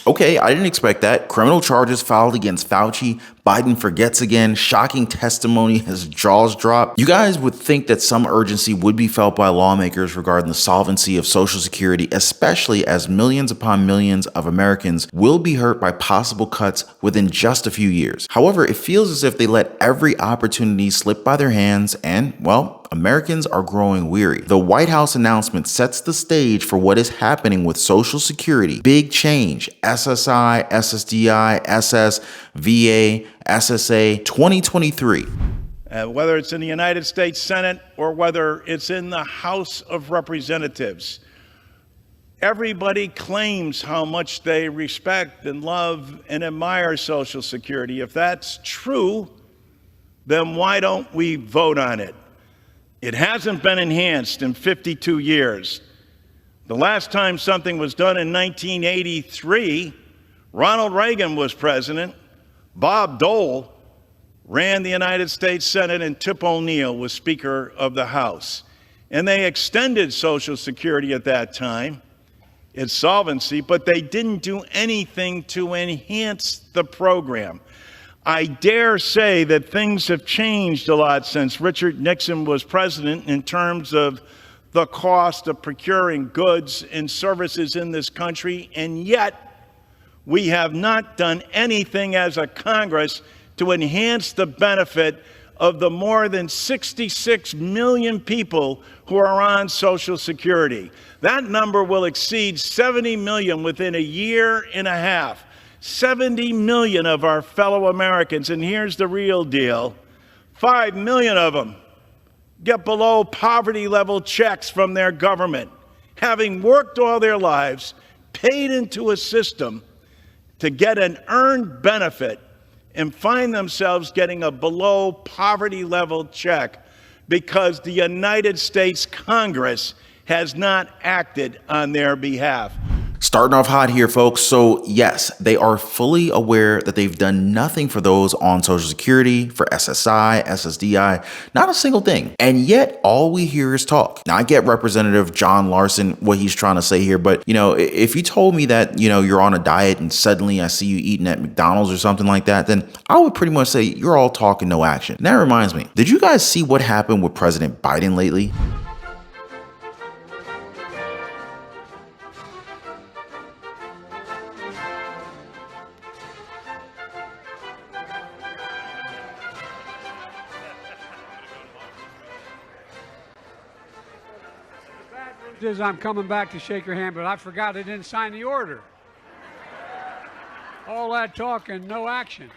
Okay, I didn't expect that. Criminal charges filed against Fauci. Biden forgets again. Shocking testimony. His jaws drop. You guys would think that some urgency would be felt by lawmakers regarding the solvency of Social Security, especially as millions upon millions of Americans will be hurt by possible cuts within just a few years. However, it feels as if they let every opportunity slip by their hands and, well, Americans are growing weary. The White House announcement sets the stage for what is happening with Social Security. Big change. SSI, SSDI, SS, VA, SSA 2023. Whether it's in the United States Senate or whether it's in the House of Representatives, everybody claims how much they respect and love and admire Social Security. If that's true, then why don't we vote on it? It hasn't been enhanced in 52 years. The last time something was done in 1983, Ronald Reagan was president, Bob Dole ran the United States Senate, and Tip O'Neill was Speaker of the House. And they extended Social Security at that time, its solvency, but they didn't do anything to enhance the program. I dare say that things have changed a lot since Richard Nixon was president in terms of the cost of procuring goods and services in this country, and yet we have not done anything as a Congress to enhance the benefit of the more than 66 million people who are on Social Security. That number will exceed 70 million within a year and a half. 70 million of our fellow Americans, and here's the real deal, 5 million of them get below poverty level checks from their government, having worked all their lives, paid into a system to get an earned benefit, and find themselves getting a below poverty level check because the United States Congress has not acted on their behalf. Starting off hot here, folks. So yes, they are fully aware that they've done nothing for those on Social Security, for SSI, SSDI, not a single thing. And yet all we hear is talk. Now I get Representative John Larson, what he's trying to say here, but if you told me that, you're on a diet and suddenly I see you eating at McDonald's or something like that, then I would pretty much say you're all talk and no action. And that reminds me, did you guys see what happened with President Biden lately? Is I'm coming back to shake your hand, but I forgot I didn't sign the order. All that talk and no action.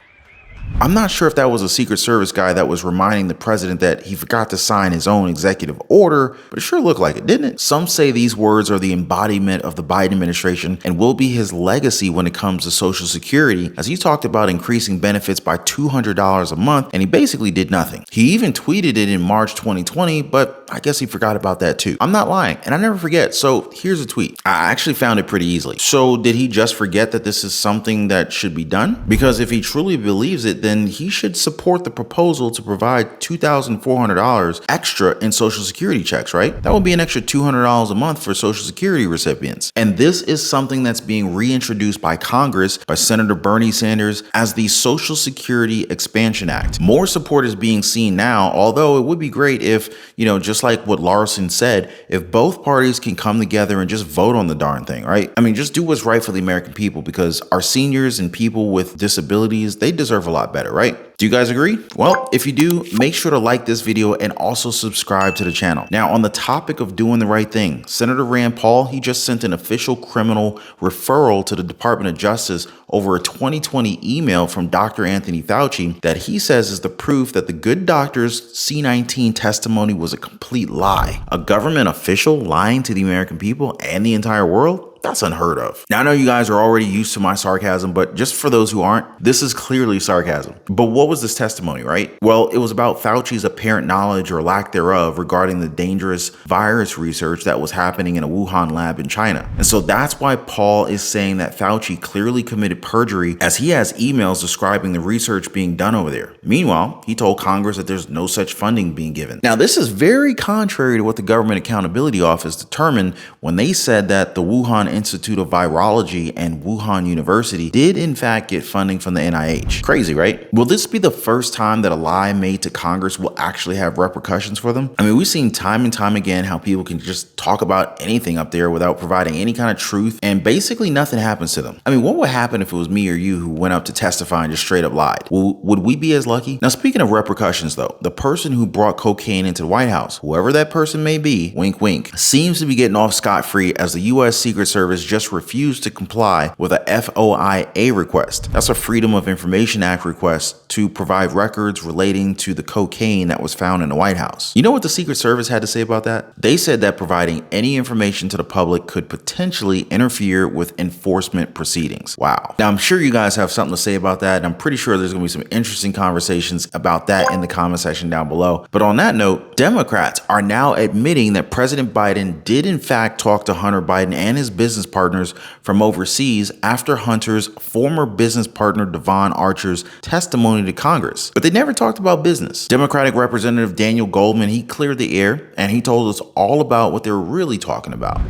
I'm not sure if that was a Secret Service guy that was reminding the president that he forgot to sign his own executive order, but it sure looked like it, didn't it? Some say these words are the embodiment of the Biden administration and will be his legacy when it comes to Social Security, as he talked about increasing benefits by $200 a month, and he basically did nothing. He even tweeted it in March 2020, but I guess he forgot about that too. I'm not lying, and I never forget, so here's a tweet. I actually found it pretty easily. So did he just forget that this is something that should be done? Because if he truly believes it, then he should support the proposal to provide $2,400 extra in Social Security checks, right? That would be an extra $200 a month for Social Security recipients. And this is something that's being reintroduced by Congress, by Senator Bernie Sanders, as the Social Security Expansion Act. More support is being seen now, although it would be great if, just like what Larson said, if both parties can come together and just vote on the darn thing, right? I mean, just do what's right for the American people, because our seniors and people with disabilities, they deserve a lot better, right? Do you guys agree? Well, if you do, make sure to like this video and also subscribe to the channel. Now, on the topic of doing the right thing, Senator Rand Paul, he just sent an official criminal referral to the Department of Justice over a 2020 email from Dr. Anthony Fauci that he says is the proof that the good doctor's C-19 testimony was a complete lie. A government official lying to the American people and the entire world? That's unheard of. Now, I know you guys are already used to my sarcasm, but just for those who aren't, this is clearly sarcasm. But what was this testimony, right? Well, it was about Fauci's apparent knowledge or lack thereof regarding the dangerous virus research that was happening in a Wuhan lab in China. And so that's why Paul is saying that Fauci clearly committed perjury, as he has emails describing the research being done over there. Meanwhile, he told Congress that there's no such funding being given. Now, this is very contrary to what the Government Accountability Office determined when they said that the Wuhan Institute of Virology and Wuhan University did in fact get funding from the NIH. Crazy, right? Will this be the first time that a lie made to Congress will actually have repercussions for them? I mean, we've seen time and time again how people can just talk about anything up there without providing any kind of truth, and basically nothing happens to them. I mean, what would happen if it was me or you who went up to testify and just straight up lied? Would we be as lucky? Now, speaking of repercussions though, the person who brought cocaine into the White House, whoever that person may be, wink wink, seems to be getting off scot-free as the US Secret Service just refused to comply with a FOIA request. That's a Freedom of Information Act request to provide records relating to the cocaine that was found in the White House. You know what the Secret Service had to say about that? They said that providing any information to the public could potentially interfere with enforcement proceedings. Wow. Now, I'm sure you guys have something to say about that, and I'm pretty sure there's going to be some interesting conversations about that in the comment section down below. But on that note, Democrats are now admitting that President Biden did in fact talk to Hunter Biden and his business partners from overseas after Hunter's former business partner Devon Archer's testimony to Congress. But they never talked about business. Democratic Representative Daniel Goldman, he cleared the air and he told us all about what they were really talking about.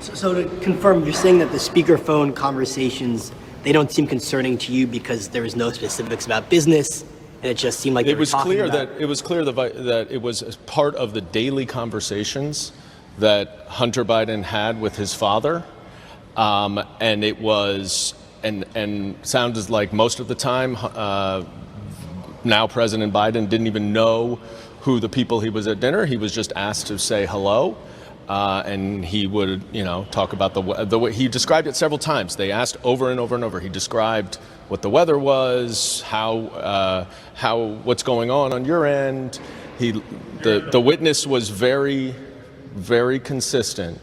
So to confirm, you're saying that the speakerphone conversations, they don't seem concerning to you because there was no specifics about business, and it just seemed like it was clear that it was as part of the daily conversations that Hunter Biden had with his father, and it was and sounded like most of the time now President Biden didn't even know who the people he was at dinner. He was just asked to say hello. And he would, talk about the way he described it several times. They asked over and over and over. He described what the weather was, how what's going on your end. The witness was very, very consistent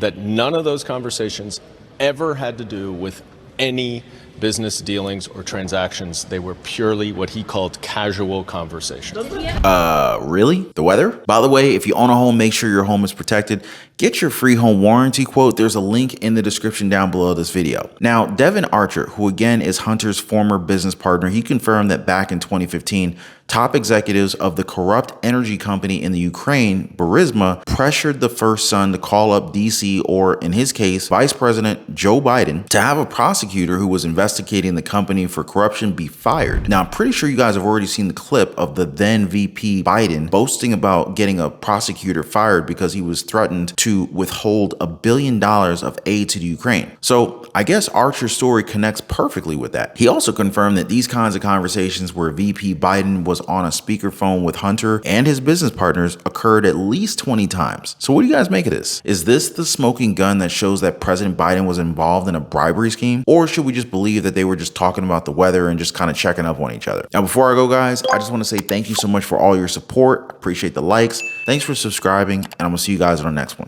that none of those conversations ever had to do with any business dealings or transactions. They were purely what he called casual conversations. Really? The weather? By the way, if you own a home, make sure your home is protected. Get your free home warranty quote. There's a link in the description down below this video. Now, Devon Archer, who again is Hunter's former business partner, he confirmed that back in 2015, top executives of the corrupt energy company in the Ukraine, Burisma, pressured the first son to call up DC, or in his case, Vice President Joe Biden, to have a prosecutor who was investigating the company for corruption be fired. Now, I'm pretty sure you guys have already seen the clip of the then VP Biden boasting about getting a prosecutor fired because he was threatened to withhold $1 billion of aid to the Ukraine. So I guess Archer's story connects perfectly with that. He also confirmed that these kinds of conversations where VP Biden was on a speakerphone with Hunter and his business partners occurred at least 20 times. So what do you guys make of this? Is this the smoking gun that shows that President Biden was involved in a bribery scheme? Or should we just believe that they were just talking about the weather and just kind of checking up on each other? Now, before I go, guys, I just want to say thank you so much for all your support. I appreciate the likes. Thanks for subscribing, and I'm gonna see you guys on the next one.